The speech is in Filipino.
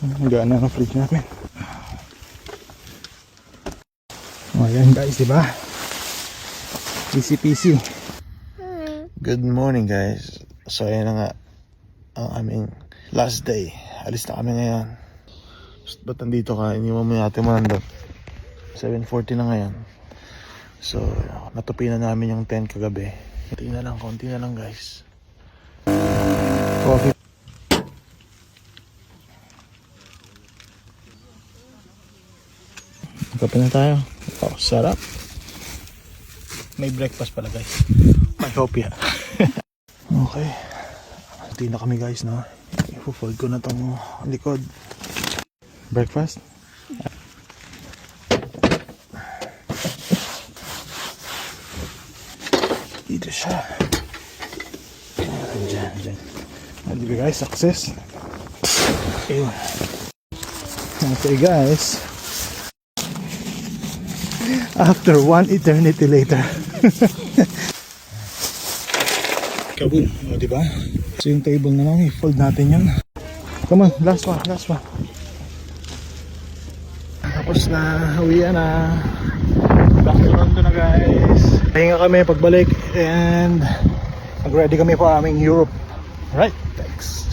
Gana ng fridge namin. Ayan guys, diba? Easy peasy. Good morning guys. So ayan na nga ang aming last day. Alis na kami ngayon. Ba't nandito ka? Iniwan mo natin mo nandun. 7:40 na ngayon. So natupi na namin yung tent kagabi. Konti na lang guys. Coffee. Kape na tayo. Oh, sarap. May breakfast pala guys. May coffee. Okay. Hindi na kami guys, no? I-fold ko na tong likod. Breakfast. Dito siya. Diyan. Hindi guys, success. Ayun. Okay guys. After one eternity later. Kaboom, o diba? So yung table na lang, i-fold natin yun. Come on, last one. Tapos na, uwian na. Back to London na guys. Pahinga kami pagbalik and mag-ready kami pa aming Europe. Alright, thanks.